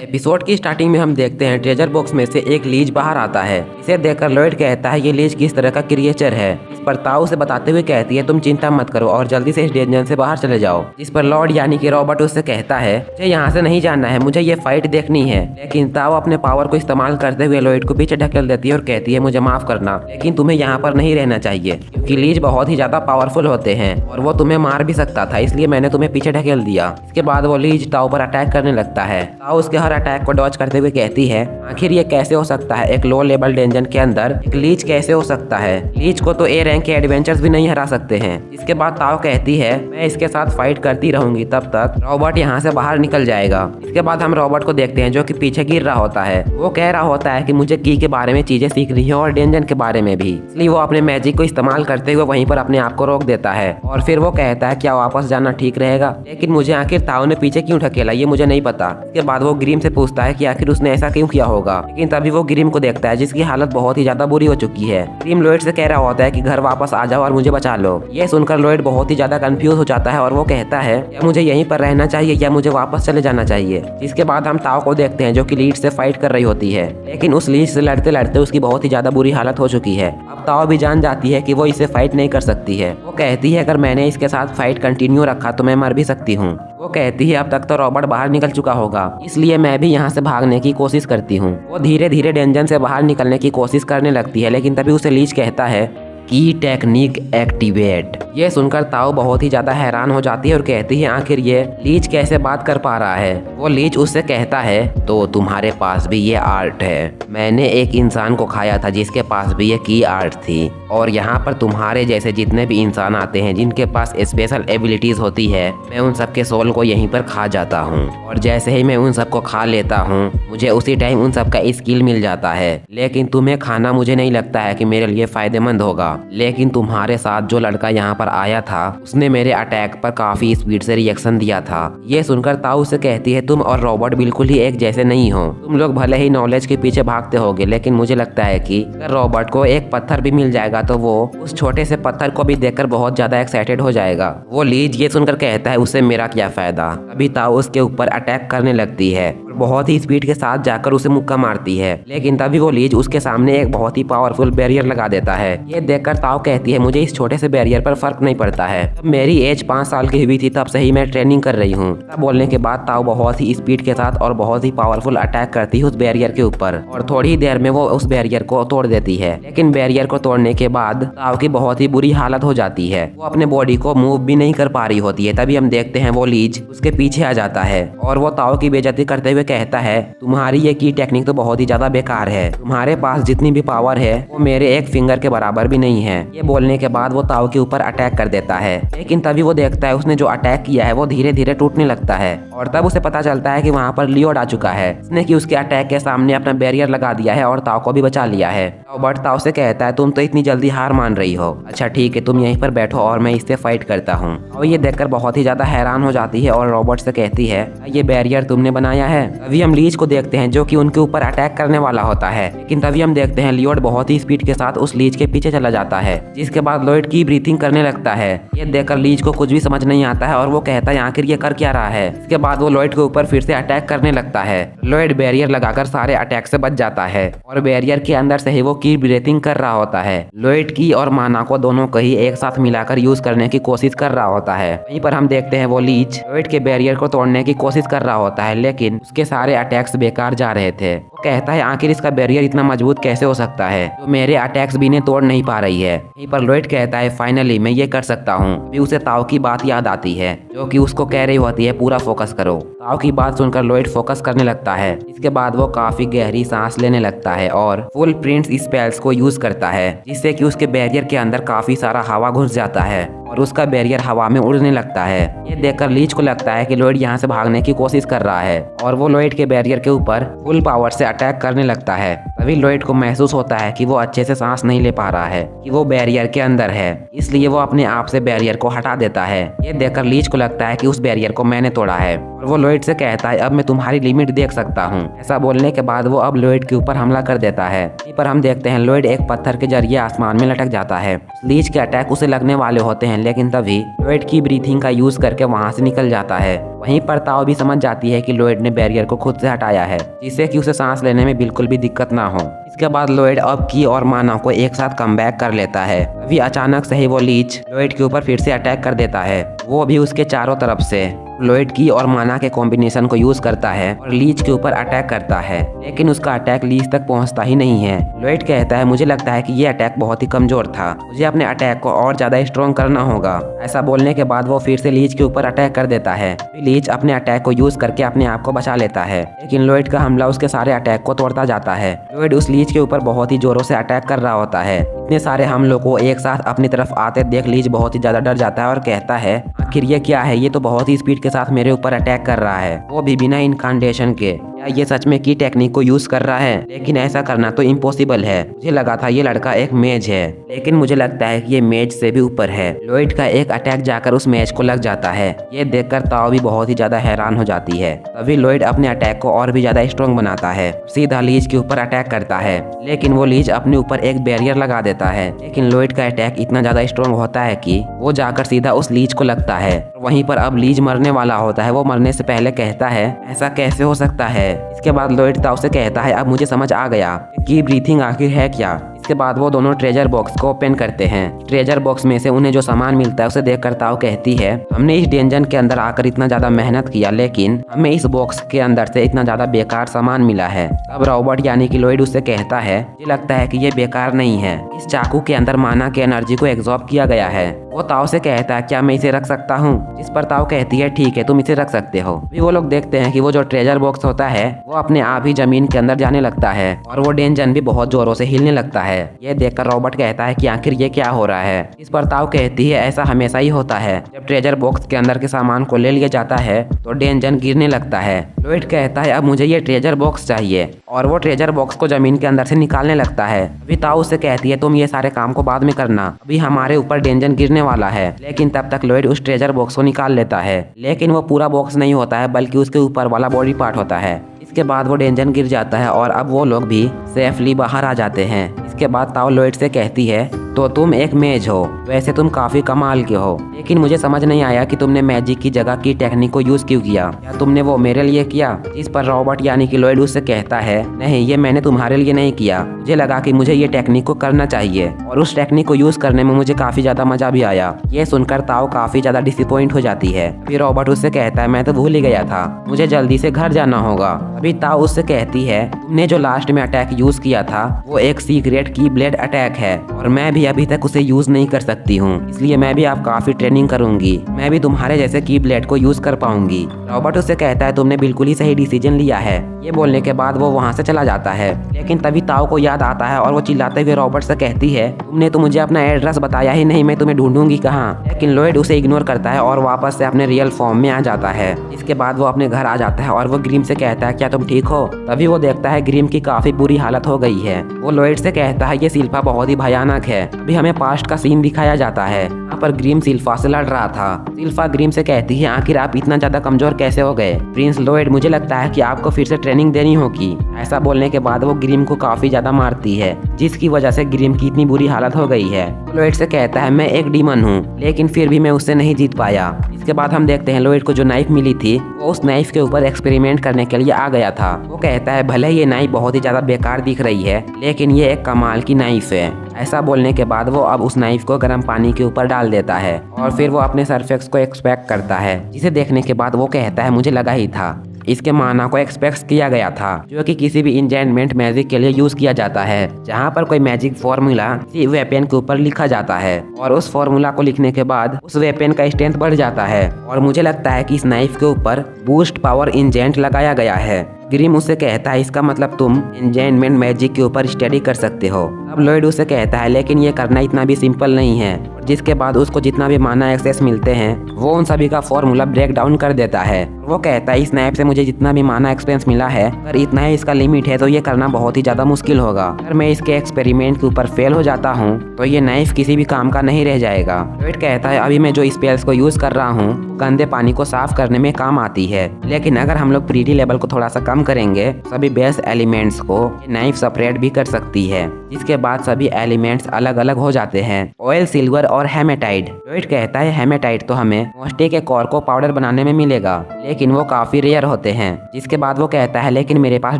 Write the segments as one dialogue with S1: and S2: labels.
S1: Episode की starting में हम देखते हैं ट्रेजर बॉक्स में से एक लीज बाहर आता है। इसे देखकर लॉयड कहता है ये लीज किस तरह का क्रिएचर है। इस पर ताऊ उसे बताते हुए कहती है तुम चिंता मत करो और जल्दी से इस डेंजन से बाहर चले जाओ। जिस पर लॉर्ड यानी कि रॉबर्ट उससे कहता है मुझे यहाँ से नहीं जाना है, मुझे ये फाइट देखनी है। लेकिन ताऊ अपने पावर को इस्तेमाल करते हुए लॉयड को पीछे ढकेल देती है और कहती है मुझे माफ करना, लेकिन तुम्हें यहाँ पर नहीं रहना चाहिए क्योंकि लीज बहुत ही ज्यादा पावरफुल होते हैं और वो तुम्हें मार भी सकता था, इसलिए मैंने तुम्हें पीछे ढकेल दिया। इसके बाद वो लीज ताऊ पर अटैक करने लगता है। ताऊ उसके हर अटैक को डॉज करते हुए कहती है आखिर ये कैसे हो सकता है, एक लो लेवल डेंजन के अंदर एक लीज कैसे हो सकता है, लीज को तो ए रैंक के एडवेंचर्स भी नहीं हरा सकते हैं। इसके बाद ताऊ कहती है मैं इसके साथ फाइट करती रहूंगी तब तक रॉबर्ट यहाँ से बाहर निकल जाएगा। इसके बाद हम रॉबर्ट को देखते हैं जो कि पीछे गिर रहा होता है। वो कह रहा होता है कि मुझे की के बारे में चीजें सीखनी है और डेंजन के बारे में भी, इसलिए वो अपने मैजिक को इस्तेमाल करते हुए वहीं पर अपने आप को रोक देता है और फिर वो कहता है क्या वापस जाना ठीक रहेगा, लेकिन मुझे आखिर ताऊ ने पीछे क्यों ढकेला ये मुझे नहीं पता। इसके बाद वो ग्रीम से पूछता है कि आखिर उसने ऐसा क्यों किया होगा, लेकिन तभी वो ग्रीम को देखता है जिसकी हालत बहुत ही ज्यादा बुरी हो चुकी है। ग्रीम लॉयड से कह रहा होता है कि घर वापस आ जाओ और मुझे बचा लो। ये सुनकर लॉयड बहुत ही ज्यादा कंफ्यूज हो जाता है और वो कहता है या मुझे यहीं पर रहना चाहिए या मुझे वापस चले जाना चाहिए। जिसके बाद हम ताऊ को देखते हैं जो कि लीड से फाइट कर रही होती है, लेकिन उस लीड से लड़ते लड़ते उसकी बहुत ही ज्यादा बुरी हालत हो चुकी है। अब ताऊ भी जान जाती है कि वो इसे फाइट नहीं कर सकती है। वो कहती है अगर मैंने इसके साथ फाइट कंटिन्यू रखा तो मैं मर भी सकती हूँ। वो कहती है अब तक तो रॉबर्ट बाहर निकल चुका होगा, इसलिए मैं भी यहाँ से भागने की कोशिश करती हूँ। वो धीरे धीरे डेंजन से बाहर निकलने की कोशिश करने लगती है, लेकिन तभी उसे लीच कहता है की टेक्निक एक्टिवेट। ये सुनकर ताऊ बहुत ही ज्यादा हैरान हो जाती है और कहती है आखिर ये लीच कैसे बात कर पा रहा है। वो लीच उससे कहता है तो तुम्हारे पास भी ये आर्ट है, मैंने एक इंसान को खाया था जिसके पास भी ये की आर्ट थी और यहाँ पर तुम्हारे जैसे जितने भी इंसान आते हैं जिनके पास स्पेशल एबिलिटीज होती है मैं उन सबके सोल को यहीं पर खा जाता हूँ और जैसे ही मैं उन सबको खा लेता हूँ मुझे उसी टाइम उन सबका स्किल मिल जाता है। लेकिन तुम्हें खाना मुझे नहीं लगता है कि मेरे लिए फायदेमंद होगा, लेकिन तुम्हारे साथ जो लड़का यहाँ पर आया था उसने मेरे अटैक पर काफी स्पीड से रिएक्शन दिया था। ये सुनकर ताऊ से कहती है तुम और रॉबर्ट बिल्कुल ही एक जैसे नहीं हो, तुम लोग भले ही नॉलेज के पीछे भागते होगे लेकिन मुझे लगता है कि अगर रॉबर्ट को एक पत्थर भी मिल जाएगा तो वो उस छोटे से पत्थर को भी देखकर बहुत ज्यादा एक्साइटेड हो जाएगा। वो लीज ये सुनकर कहता है उससे मेरा क्या फायदा। तभी ताऊ उसके ऊपर अटैक करने लगती है और बहुत ही स्पीड के साथ जाकर उसे मुक्का मारती है, लेकिन तभी वो लीज उसके सामने एक बहुत ही पावरफुल बैरियर लगा देता है। ये देखकर ताऊ कहती है मुझे इस छोटे से बैरियर पर फर्क नहीं पड़ता है, तब मेरी एज 5 साल की हुई थी तब से ही मैं ट्रेनिंग कर रही हूँ। तब बोलने के बाद ताऊ बहुत ही स्पीड के साथ और बहुत ही पावरफुल अटैक करती है उस बैरियर के ऊपर और थोड़ी ही देर में वो उस बैरियर को तोड़ देती है। लेकिन बैरियर को तोड़ने के बाद ताऊ की बहुत ही बुरी हालत हो जाती है, वो अपने बॉडी को मूव भी नहीं कर पा रही होती है। तभी हम देखते हैं वो लीज उसके पीछे आ जाता है और वो ताऊ की बेइज्जती करते हुए कहता है तुम्हारी ये की टेक्निक तो बहुत ही ज्यादा बेकार है, तुम्हारे पास जितनी भी पावर है वो मेरे एक फिंगर के बराबर भी नहीं है। ये बोलने के बाद वो ताऊ के ऊपर अटैक कर देता है, लेकिन तभी वो देखता है उसने जो अटैक किया है वो धीरे धीरे टूटने लगता है और तब उसे पता चलता है कि वहाँ पर लियोड आ चुका है। उसने कि उसके अटैक के सामने अपना बैरियर लगा दिया है और ताऊ को भी बचा लिया है। रॉबर्ट ताऊ से कहता है तुम तो इतनी जल्दी हार मान रही हो, अच्छा ठीक है तुम यहीं पर बैठो और मैं इससे फाइट करता हूँ। और ये देखकर बहुत ही ज्यादा हैरान हो जाती है और रॉबर्ट से कहती है ये बैरियर तुमने बनाया है। तभी हम लीज को देखते हैं जो कि उनके ऊपर अटैक करने वाला होता है, लेकिन तभी हम देखते हैं लियोड बहुत ही स्पीड के साथ उस लीज के पीछे चला जाता है, जिसके बाद लॉयड की ब्रीथिंग करने लगता है। ये देखकर लीज को कुछ भी समझ नहीं आता है और वो कहता है आखिर ये कर क्या रहा है। इसके बाद वो लॉयड के ऊपर फिर से अटैक करने लगता है। लॉयड बैरियर लगाकर सारे अटैक से बच जाता है और बैरियर के अंदर से ही वो की ब्रीथिंग कर रहा होता है। लॉयड की और माना को दोनों को ही एक साथ मिलाकर यूज करने की कोशिश कर रहा होता है। वहीं पर हम देखते हैं वो लीज लॉयड के बैरियर को तोड़ने की कोशिश कर रहा होता है, लेकिन उसके सारे अटैक्स बेकार जा रहे थे। वो कहता है आखिर इसका बैरियर इतना मजबूत कैसे हो सकता है जो मेरे अटैक्स भी ने तोड़ नहीं पा रही है। वहीं पर लॉयड कहता है फाइनली मैं ये कर सकता हूँ। अभी उसे ताऊ की बात याद आती है जो कि उसको कह रही होती है पूरा फोकस करो। ताऊ की बात सुनकर लॉयड फोकस करने लगता है। इसके बाद वो काफी गहरी सांस लेने लगता है और फुल प्रिंट्स स्पेल्स को यूज करता है, जिससे कि उसके बैरियर के अंदर काफी सारा हवा घुस जाता है और उसका बैरियर हवा में उड़ने लगता है। ये देखकर लीच को लगता है कि लॉयड यहाँ से भागने की कोशिश कर रहा है और वो लॉयड के बैरियर के ऊपर फुल पावर से अटैक करने लगता है। तभी लॉयड को महसूस होता है कि वो अच्छे से सांस नहीं ले पा रहा है, कि वो बैरियर के अंदर है। इसलिए वो अपने आप से बैरियर को हटा देता है। ये देखकर लीच को लगता है कि उस बैरियर को मैंने तोड़ा है और वो लॉयड से कहता है अब मैं तुम्हारी लिमिट देख सकता हूँ। ऐसा बोलने के बाद वो अब लॉयड के ऊपर हमला कर देता है। इसी पर हम देखते हैं लॉयड एक पत्थर के जरिए आसमान में लटक जाता है। लीच के अटैक उसे लगने वाले होते हैं, लेकिन तभी लॉयड की ब्रीथिंग का यूज करके वहां से निकल जाता है। वहीं पर ताओ भी समझ जाती है कि लॉयड ने बैरियर को खुद से हटाया है, जिससे कि उसे सांस लेने में बिल्कुल भी दिक्कत ना हो। इसके बाद लॉयड अब की और माना को एक साथ कमबैक कर लेता है। अभी अचानक से ही वो लीच लॉयड के ऊपर फिर से अटैक कर देता है, वो भी उसके चारों तरफ से। लॉयड की और माना के कॉम्बिनेशन को यूज करता है और लीच के ऊपर अटैक करता है, लेकिन उसका अटैक लीच तक पहुंचता ही नहीं है। लॉयड कहता है मुझे लगता है कि ये अटैक बहुत ही कमजोर था, मुझे अपने अटैक को और ज्यादा स्ट्रॉन्ग करना होगा। ऐसा बोलने के बाद वो फिर से लीच के ऊपर अटैक कर देता है। लीच अपने अटैक को यूज करके अपने आप को बचा लेता है, लेकिन लॉयड का हमला उसके सारे अटैक को तोड़ता जाता है। लॉयड उस लीच के ऊपर बहुत ही जोरों से अटैक कर रहा होता है। इतने सारे हमलों को एक साथ अपनी तरफ आते देख लीच बहुत ही ज्यादा डर जाता है और कहता है आखिर ये क्या है, ये तो बहुत ही स्पीड के साथ मेरे ऊपर अटैक कर रहा है, वो भी बिना इनकांडेशन के। क्या ये सच में की टेक्निक को यूज कर रहा है? लेकिन ऐसा करना तो इम्पॉसिबल है। मुझे लगा था ये लड़का एक मेज है, लेकिन मुझे लगता है कि ये मेज से भी ऊपर है। लॉयड का एक अटैक जाकर उस मेज को लग जाता है। ये देखकर ताओ भी बहुत ही ज्यादा हैरान हो जाती है। तभी लॉयड अपने अटैक को और भी ज्यादा स्ट्रॉन्ग बनाता है, सीधा लीच के ऊपर अटैक करता है, लेकिन वो लीच अपने ऊपर एक बैरियर लगा देता है। लेकिन लॉयड का अटैक इतना ज्यादा स्ट्रॉन्ग होता है कि वो जाकर सीधा उस लीच को लगता है। वहीं पर अब लीच मरने वाला होता है। वो मरने से पहले कहता है ऐसा कैसे हो सकता है। इसके बाद लॉयड ताओ से कहता है अब मुझे समझ आ गया कि ब्रीथिंग आखिर है क्या। इसके बाद वो दोनों ट्रेजर बॉक्स को ओपन करते हैं। ट्रेजर बॉक्स में से उन्हें जो सामान मिलता है उसे देखकर ताओ कहती है हमने इस डेंजन के अंदर आकर इतना ज्यादा मेहनत किया, लेकिन हमें इस बॉक्स के अंदर से इतना ज्यादा बेकार सामान मिला है। तब रॉबर्ट यानी कि लॉयड उससे कहता है मुझे लगता है कि ये बेकार नहीं है, इस चाकू के अंदर माना की एनर्जी को एब्जॉर्ब किया गया है। वो ताओ से कहता है क्या मैं इसे रख सकता हूँ? जिस पर ताओ कहती है ठीक है तुम इसे रख सकते हो। भी वो लोग देखते हैं कि वो जो ट्रेजर बॉक्स होता है वो अपने आप ही जमीन के अंदर जाने लगता है और वो डेंजन भी बहुत जोरों से हिलने लगता है। ये देखकर रॉबर्ट कहता है कि आखिर ये क्या हो रहा है। इस पर ताओ कहती है ऐसा हमेशा ही होता है, जब ट्रेजर बॉक्स के अंदर के सामान को ले लिया जाता है तो डेंजन गिरने लगता है। लॉयड कहता है अब मुझे ये ट्रेजर बॉक्स चाहिए और वो ट्रेजर बॉक्स को जमीन के अंदर से निकालने लगता है। अभी ताओ उससे कहती है तुम ये सारे काम को बाद में करना, अभी हमारे ऊपर डेंजन गिरने वाला है। लेकिन तब तक लॉयड उस ट्रेजर बॉक्स को निकाल लेता है, लेकिन वो पूरा बॉक्स नहीं होता है बल्कि उसके ऊपर वाला बॉडी पार्ट होता है। इसके बाद वो डेंजन गिर जाता है और अब वो लोग भी सेफली बाहर आ जाते हैं। इसके बाद ताओ लॉयड से कहती है तो तुम एक मेज हो, वैसे तुम काफी कमाल के हो, लेकिन मुझे समझ नहीं आया कि तुमने मैजिक की जगह की टेक्निक को यूज क्यों किया। क्या तुमने वो मेरे लिए किया? इस पर रॉबर्ट यानी कि लॉयड उससे कहता है नहीं, ये मैंने तुम्हारे लिए नहीं किया, मुझे लगा कि मुझे ये टेक्निक को करना चाहिए और उस टेक्निक को यूज करने में मुझे काफी ज्यादा मजा भी आया। ये सुनकर ताओ काफी ज्यादा डिसअपॉइंट हो जाती है। फिर रॉबर्ट उससे कहता है मैं तो भूल ही गया था, मुझे जल्दी से घर जाना होगा। अभी ताओ उससे कहती है तुमने जो लास्ट में अटैक यूज किया था वो एक सीक्रेट की ब्लेड अटैक है और मैं भी अभी तक उसे यूज नहीं कर सकती हूँ, इसलिए मैं भी आप काफी ट्रेनिंग करूंगी, मैं भी तुम्हारे जैसे की ब्लेड को यूज कर पाऊंगी। रॉबर्ट उससे कहता है तुमने बिल्कुल ही सही डिसीजन लिया है। ये बोलने के बाद वो वहाँ से चला जाता है, लेकिन तभी ताओ को याद आता है और वो चिल्लाते हुए रॉबर्ट से कहती है तुमने तो मुझे अपना एड्रेस बताया ही नहीं, मैं तुम्हें ढूंढूंगी कहाँ। लेकिन लॉयड उसे इग्नोर करता है और वापस से अपने रियल फॉर्म में आ जाता है। इसके बाद वो अपने घर आ जाता है और वो ग्रीम से कहता है क्या तुम ठीक हो? तभी वो देखता है ग्रीम की काफी बुरी हालत हो गई है। वो लॉयड से कहता है ये शिल्पा बहुत ही भयानक है। अभी हमें पास्ट का सीन दिखाया जाता है, यहाँ पर ग्रीम शिल्पा से लड़ रहा था। शिल्पा ग्रीम से कहती है आखिर आप इतना ज्यादा कमजोर कैसे हो गए? प्रिंस लॉयड मुझे लगता है कि आपको फिर से ट्रेनिंग देनी होगी। ऐसा बोलने के बाद वो ग्रीम को काफी ज्यादा मारती है, जिसकी वजह से ग्रीम की इतनी बुरी हालत हो गई है। लॉयड से कहता है मैं एक डीमन हूँ, लेकिन फिर भी मैं उससे नहीं जीत पाया। इसके बाद हम देखते हैं लॉयड को जो नाइफ मिली थी वो उस नाइफ के ऊपर एक्सपेरिमेंट करने के लिए आ गया था। वो कहता है भले ये नाइफ बहुत ही ज्यादा बेकार दिख रही है, लेकिन ये एक कमाल की नाइफ है। ऐसा बोलने के बाद वो अब उस नाइफ को गर्म पानी के ऊपर डाल देता है और फिर वो अपने सरफेस को एक्सपेक्ट करता है, जिसे देखने के बाद वो कहता है मुझे लगा ही था, इसके माना को एक्सपेक्ट किया गया था, जो कि किसी भी इंजेंटमेंट मैजिक के लिए यूज किया जाता है, जहां पर कोई मैजिक फॉर्मूला किसी वेपन के ऊपर लिखा जाता है और उस फॉर्मूला को लिखने के बाद उस वेपन का स्ट्रेंथ बढ़ जाता है। और मुझे लगता है कि इस नाइफ के ऊपर बूस्ट पावर इंजेंट लगाया गया है। ग्रिम उससे कहता है इसका मतलब तुम एन्चेंटमेंट मैजिक के ऊपर स्टडी कर सकते हो। अब लॉयड उससे कहता है लेकिन ये करना इतना भी सिंपल नहीं है, जिसके बाद उसको जितना भी माना एक्सेस मिलते हैं वो उन सभी का फॉर्मूला ब्रेक डाउन कर देता है। वो कहता है इस नाइफ से मुझे जितना भी माना एक्सपेंस मिला है अगर इतना ही इसका लिमिट है तो ये करना बहुत ही ज्यादा मुश्किल होगा। अगर मैं इसके एक्सपेरिमेंट के ऊपर फेल हो जाता हूँ तो ये नाइफ किसी भी काम का नहीं रह जाएगा। लॉयड कहता है अभी मैं जो स्पेल्स को यूज कर रहा हूँ गंदे पानी को साफ करने में काम आती है, लेकिन अगर हम लोग प्रीटी लेवल को थोड़ा सा कम करेंगे सभी बेस एलिमेंट्स को ये नाइफ सेपरेट भी कर सकती है, जिसके बाद सभी एलिमेंट्स अलग अलग हो जाते हैं। ऑयल, सिल्वर और हेमेटाइट। लॉयड कहता है हेमेटाइट तो हमें मोस्टे के कोर को पाउडर बनाने में मिलेगा, लेकिन वो काफी रेयर होते हैं। जिसके बाद वो कहता है लेकिन मेरे पास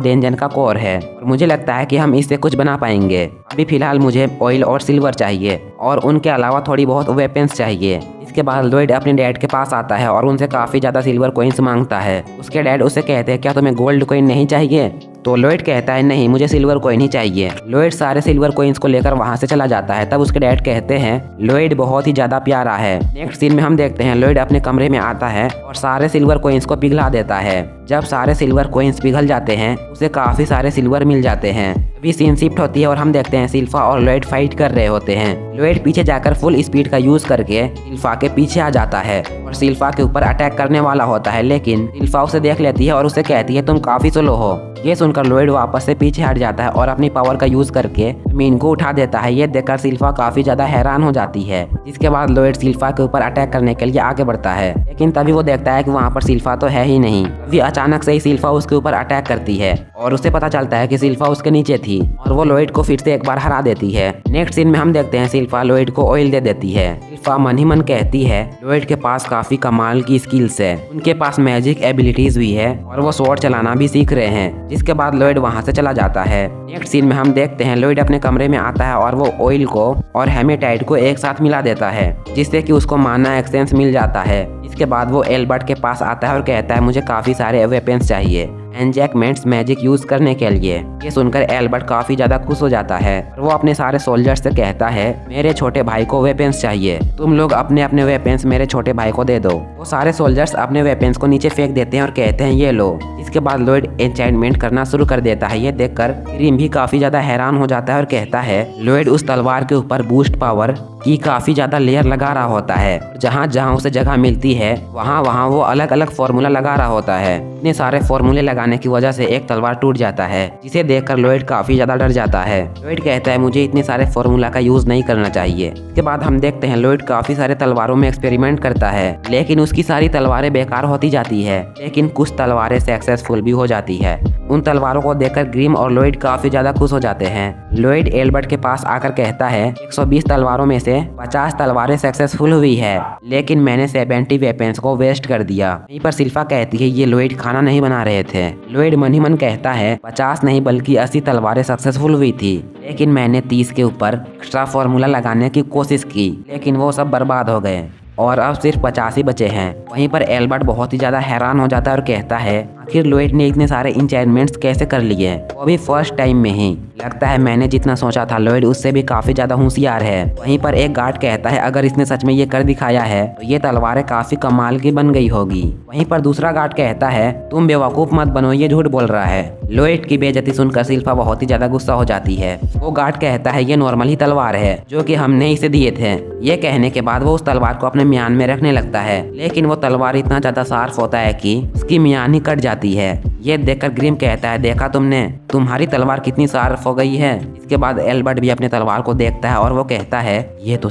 S1: डेंजन का कोर है और मुझे लगता है कि हम इससे कुछ बना पाएंगे। अभी फिलहाल मुझे ऑयल और सिल्वर चाहिए और उनके अलावा थोड़ी बहुत वेपन्स चाहिए। इसके बाद लॉयड अपने डैड के पास आता है और उनसे काफी ज्यादा सिल्वर कॉइन्स मांगता है। उसके डैड उसे कहते हैं क्या तुम्हें गोल्ड कॉइन नहीं चाहिए? तो लॉयड कहता है नहीं, मुझे सिल्वर कॉइन ही चाहिए। लॉयड सारे सिल्वर कॉइन्स को लेकर वहां से चला जाता है। तब उसके डैड कहते हैं लॉयड बहुत ही ज्यादा प्यारा है। नेक्स्ट सीन में हम देखते हैं लॉयड अपने कमरे में आता है और सारे सिल्वर कॉइन्स को पिघला देता है। जब सारे सिल्वर कॉइन्स पिघल जाते हैं उसे काफी सारे सिल्वर मिल जाते हैं। अभी सीन शिफ्ट होती है और हम देखते हैं सिल्फा और लॉयड फाइट कर रहे होते हैं। लॉयड पीछे जाकर फुल स्पीड का यूज करके सिल्फा के पीछे आ जाता है और सिल्फा के ऊपर अटैक करने वाला होता है, लेकिन सिल्फा उसे देख लेती है और उसे कहती है तुम काफी स्लो हो। ये सुनकर लॉयड वापस से पीछे हट जाता है और अपनी पावर का यूज करके जमीन को उठा देता है। ये देखकर सिल्फा काफी ज्यादा हैरान हो जाती है। जिसके बाद लॉयड सिल्फा के ऊपर अटैक करने के लिए आगे बढ़ता है, लेकिन तभी वो देखता है कि वहाँ पर सिल्फा तो है ही नहीं। तभी अचानक से ही सिल्फा उसके ऊपर अटैक करती है और उसे पता चलता है कि सिल्फा उसके नीचे थी और वो लॉयड को फिर से एक बार हरा देती है। नेक्स्ट सीन में हम देखते हैं सिल्फा लॉयड को ऑयल दे देती है। सिल्फा मन ही मन कहती है लॉयड के पास काफी कमाल की स्किल्स है, उनके पास मैजिक एबिलिटीज भी है और वो स्वॉर्ड चलाना भी सीख रहे हैं। जिसके बाद लॉयड वहां से चला जाता है। नेक्स्ट सीन में हम देखते हैं लॉयड अपने कमरे में आता है और वो ऑयल को और हेमेटाइट को एक साथ मिला देता है, जिससे कि उसको माना एक्सचेंज मिल जाता है। इसके बाद वो एल्बर्ट के पास आता है और कहता है मुझे काफी सारे वेपन्स चाहिए एन्चेंटमेंट्स मैजिक यूज करने के लिए। ये सुनकर एल्बर्ट काफी ज्यादा खुश हो जाता है और वो अपने सारे सोल्जर्स से कहता है मेरे छोटे भाई को वेपन्स चाहिए, तुम लोग अपने अपने वेपन्स मेरे छोटे भाई को दे दो। वो सारे सोल्जर्स अपने वेपन्स को नीचे फेंक देते हैं और कहते हैं ये लो। इसके बाद लॉयड एन्चेंटमेंट करना शुरू कर देता है। ये देखकर ग्रिम भी काफी ज्यादा हैरान हो जाता है और कहता है लॉयड उस तलवार के ऊपर बूस्ट पावर की काफी ज्यादा लेयर लगा रहा होता है। जहाँ जहाँ उसे जगह मिलती है वहाँ वहाँ वो अलग अलग फॉर्मूला लगा रहा होता है। इतने सारे फॉर्मूले लगाने की वजह से एक तलवार टूट जाता है, जिसे देखकर लॉयड काफी ज्यादा डर जाता है। लॉयड कहता है मुझे इतने सारे फॉर्मूला का यूज नहीं करना चाहिए। इसके बाद हम देखते हैं लॉयड काफी सारे तलवारों में एक्सपेरिमेंट करता है, लेकिन उसकी सारी तलवारें बेकार होती जाती है, लेकिन कुछ तलवारें सक्सेसफुल भी हो जाती है। उन तलवारों को देखकर ग्रिम और लॉयड काफी ज्यादा खुश हो जाते हैं। लॉयड एल्बर्ट के पास आकर कहता है 120 तलवारों में से 50 तलवारें सक्सेसफुल हुई है, लेकिन मैंने 70 वेपन्स को वेस्ट कर दिया। यहीं पर सिल्फा कहती है ये लॉयड खाना नहीं बना रहे थे। लॉयड मन ही मन कहता है 50 नहीं बल्कि 80 तलवारें सक्सेसफुल हुई थी, लेकिन मैंने 30 के ऊपर एक्स्ट्रा फॉर्मूला लगाने की कोशिश की, लेकिन वो सब बर्बाद हो गए और अब सिर्फ 50 ही बचे हैं। वहीं पर एल्बर्ट बहुत ही ज्यादा हैरान हो जाता है और कहता है आखिर लॉयड ने इतने सारे एन्चेंटमेंट्स कैसे कर लिए, वो भी फर्स्ट टाइम में ही। लगता है मैंने जितना सोचा था लॉयड उससे भी काफी ज्यादा होशियार है। वहीं पर एक गार्ड कहता है अगर इसने सच में ये कर दिखाया है तो ये तलवारें काफी कमाल की बन गई होगी। वहीं पर दूसरा गार्ड कहता है तुम बेवकूफ मत बनो, ये झूठ बोल रहा है। लॉयड की बेइज्जती सुनकर सिल्फा बहुत ही ज्यादा गुस्सा हो जाती है। वो गार्ड कहता है ये नॉर्मल ही तलवार है जो कि हमने इसे दिए थे। ये कहने के बाद वो उस तलवार को अपने म्यान में रखने लगता है, लेकिन वो तलवार इतना ज्यादा शार्प होता है कि उसकी म्यान ही कट जाती है। ये देखकर ग्रिम कहता है देखा तुमने, तुम्हारी तलवार कितनी शार्प हो गई है। इसके बाद एल्बर्ट भी अपने तलवार को देखता है और वो कहता है ये तो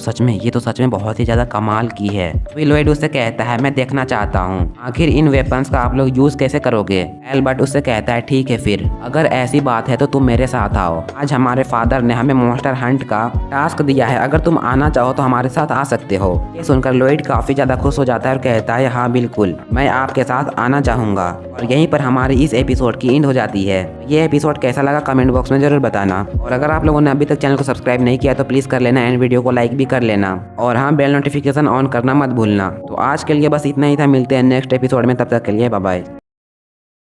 S1: सच में बहुत ही ज्यादा कमाल की है। फिर लॉयड उससे कहता है मैं देखना चाहता हूँ आखिर इन वेपन्स का आप लोग यूज कैसे करोगे। एल्बर्ट उससे कहता है ठीक है फिर, अगर ऐसी बात है तो तुम मेरे साथ आओ। आज हमारे फादर ने हमें मॉन्स्टर हंट का टास्क दिया है, अगर तुम आना चाहो तो हमारे साथ आ सकते हो। ये सुनकर लॉयड काफी ज्यादा खुश हो जाता है और कहता है हाँ बिल्कुल, मैं आपके साथ आना चाहूंगा। और यहीं पर हमारी इस एपिसोड की एंड हो जाती है। ये एपिसोड कैसा लगा कमेंट बॉक्स में जरूर बताना, और अगर आप लोगों ने अभी तक चैनल को सब्सक्राइब नहीं किया तो प्लीज कर लेना एंड वीडियो को लाइक भी कर लेना, और हाँ बेल नोटिफिकेशन ऑन करना मत भूलना। तो आज के लिए बस इतना ही था, मिलते हैं नेक्स्ट एपिसोड में, तब तक के लिए बाय बाय।